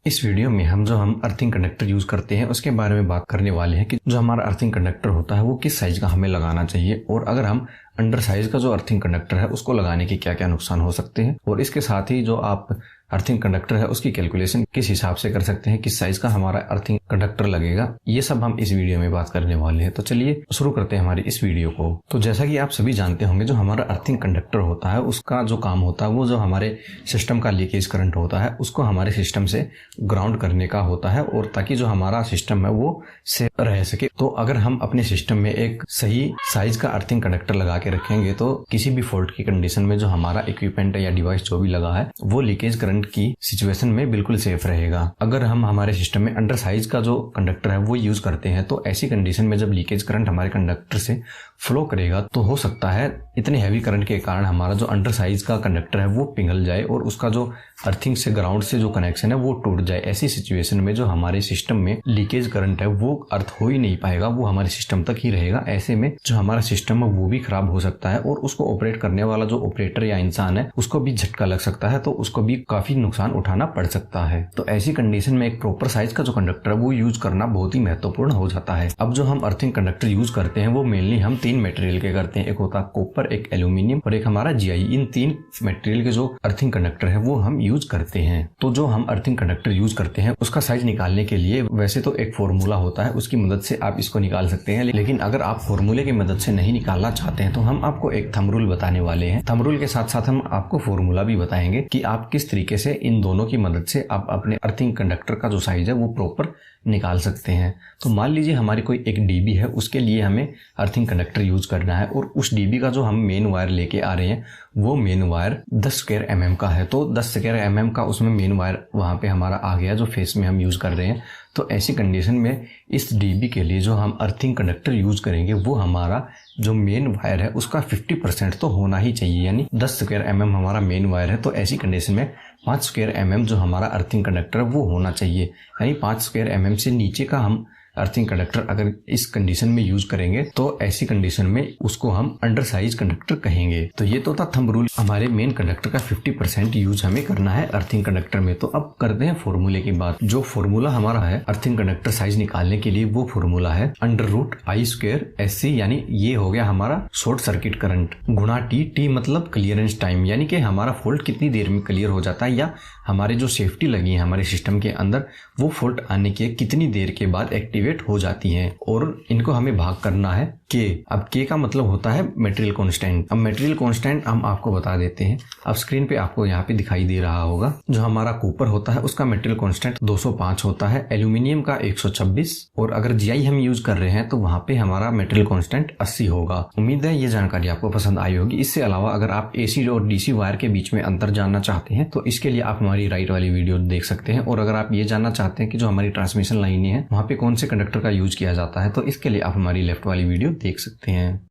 इस वीडियो में हम अर्थिंग कंडक्टर यूज करते हैं उसके बारे में बात करने वाले हैं कि जो हमारा अर्थिंग कंडक्टर होता है वो किस साइज का हमें लगाना चाहिए और अगर हम अंडर साइज का जो अर्थिंग कंडक्टर है उसको लगाने के क्या क्या नुकसान हो सकते हैं और इसके साथ ही जो आप अर्थिंग कंडक्टर है उसकी कैलकुलेशन किस हिसाब से कर सकते हैं, किस साइज का हमारा अर्थिंग कंडक्टर लगेगा, ये सब हम इस वीडियो में बात करने वाले हैं। तो चलिए शुरू करते हैं हमारी इस वीडियो को। तो जैसा कि आप सभी जानते होंगे जो हमारा अर्थिंग कंडक्टर होता है उसका जो काम होता है वो जो हमारे सिस्टम का लीकेज करंट होता है उसको हमारे सिस्टम से ग्राउंड करने का होता है और ताकि जो हमारा सिस्टम है वो सेफ रह सके। तो अगर हम अपने सिस्टम में एक सही साइज का अर्थिंग कंडक्टर लगा के रखेंगे तो किसी भी फॉल्ट की कंडीशन में जो हमारा इक्विपमेंट या डिवाइस जो भी लगा है वो लीकेज करंट की सिचुएशन में बिल्कुल सेफ रहेगा। अगर हम हमारे सिस्टम में अंडर साइज का जो कंडक्टर है वो यूज करते हैं तो ऐसी कंडीशन में जब लीकेज करंट हमारे कंडक्टर से फ्लो करेगा तो हो सकता है इतने हैवी करंट के कारण हमारा जो अंडर साइज का कंडक्टर है वो पिघल जाए और उसका जो अर्थिंग से ग्राउंड से जो कनेक्शन है वो टूट जाए। ऐसी सिचुएशन में जो हमारे सिस्टम में लीकेज करंट है वो अर्थ हो ही नहीं पाएगा, वो हमारे सिस्टम तक ही रहेगा। ऐसे में जो हमारा सिस्टम है वो भी खराब हो सकता है और उसको ऑपरेट करने वाला जो ऑपरेटर या इंसान है उसको भी झटका लग सकता है, तो उसको भी काफी नुकसान उठाना पड़ सकता है। तो ऐसी कंडीशन में एक प्रॉपर साइज का जो कंडक्टर है वो यूज करना बहुत ही महत्वपूर्ण हो जाता है। अब जो हम अर्थिंग कंडक्टर यूज करते हैं वो मेनली हम 3 मटेरियल के करते हैं, एक होता है कॉपर, एक एल्यूमिनियम और एक हमारा जीआई। इन 3 मटेरियल के जो अर्थिंग कंडक्टर है वो हम यूज करते हैं। तो जो हम अर्थिंग कंडक्टर यूज करते हैं उसका साइज निकालने के लिए वैसे तो एक फॉर्मूला होता है, उसकी मदद से आप इसको निकाल सकते हैं, लेकिन अगर आप फॉर्मूले की मदद से नहीं निकालना चाहते हैं तो हम आपको एक थंब रूल बताने वाले हैं। थंब रूल के साथ साथ हम आपको फॉर्मूला भी बताएंगे कि आप किस तरीके से इन दोनों की मदद से आप अपने अर्थिंग कंडक्टर का जो साइज है वो प्रॉपर निकाल सकते हैं। तो मान लीजिए हमारी कोई एक डीबी है, उसके लिए हमें अर्थिंग कंडक्टर यूज करना है और उस डीबी का जो हम मेन वायर लेके आ रहे हैं वो मेन वायर 10 स्क्वायर mm का है। तो 10 स्क्वायर mm का उसमें मेन वायर वहां पे हमारा आ गया जो फेस में हम यूज कर रहे हैं। तो ऐसी कंडीशन में इस डीबी के लिए जो हम अर्थिंग कंडक्टर यूज करेंगे वो हमारा जो मेन वायर है उसका 50% तो होना ही चाहिए, यानी 10 स्क्वायर mm हमारा मेन वायर है तो ऐसी कंडीशन में 5 स्क्वायर mm जो हमारा अर्थिंग कंडक्टर वो होना चाहिए। यानी 5 स्क्वायर mm से नीचे का हम अर्थिंग कंडक्टर अगर इस कंडीशन में यूज करेंगे तो ऐसी कंडीशन में उसको हम अंडर साइज कंडक्टर कहेंगे। तो ये तो था थंब रूल, हमारे मेन कंडक्टर का 50% यूज हमें करना है अर्थिंग कंडक्टर में। तो अब करते हैं फॉर्मूले की बात। जो फॉर्मूला हमारा है अर्थिंग कंडक्टर साइज निकालने के लिए वो फॉर्मूला है √I²SC, यानी ये हो गया हमारा शॉर्ट सर्किट करंट गुणा टी मतलब क्लियरेंस टाइम, यानी कि हमारा फॉल्ट कितनी देर में क्लियर हो जाता है या हमारे जो सेफ्टी लगी है हमारे सिस्टम के अंदर वो फॉल्ट आने के कितनी देर के बाद एक्टिवेट हो जाती हैं। और इनको हमें भाग करना है के। अब के का मतलब होता है मटेरियल कांस्टेंट। अब मटेरियल कांस्टेंट हम आपको बता देते हैं, अब स्क्रीन पे आपको यहाँ पे दिखाई दे रहा होगा। जो हमारा कॉपर होता है उसका मटेरियल कांस्टेंट 205 होता है, एल्यूमिनियम का 126 और अगर जीआई हम यूज कर रहे हैं तो वहाँ पे हमारा मटेरियल कांस्टेंट 80 होगा। उम्मीद है ये जानकारी आपको पसंद आई होगी। इससे अलावा अगर आप एसी और डीसी वायर के बीच में अंतर जानना चाहते हैं तो इसके लिए आप हमारी राइट वाली वीडियो देख सकते हैं, और अगर आप ये जानना चाहते हैं कि जो हमारी ट्रांसमिशन लाइनें हैं वहाँ पे कौन से कंडक्टर का यूज किया जाता है तो इसके लिए आप हमारी लेफ्ट वाली वीडियो देख सकते हैं।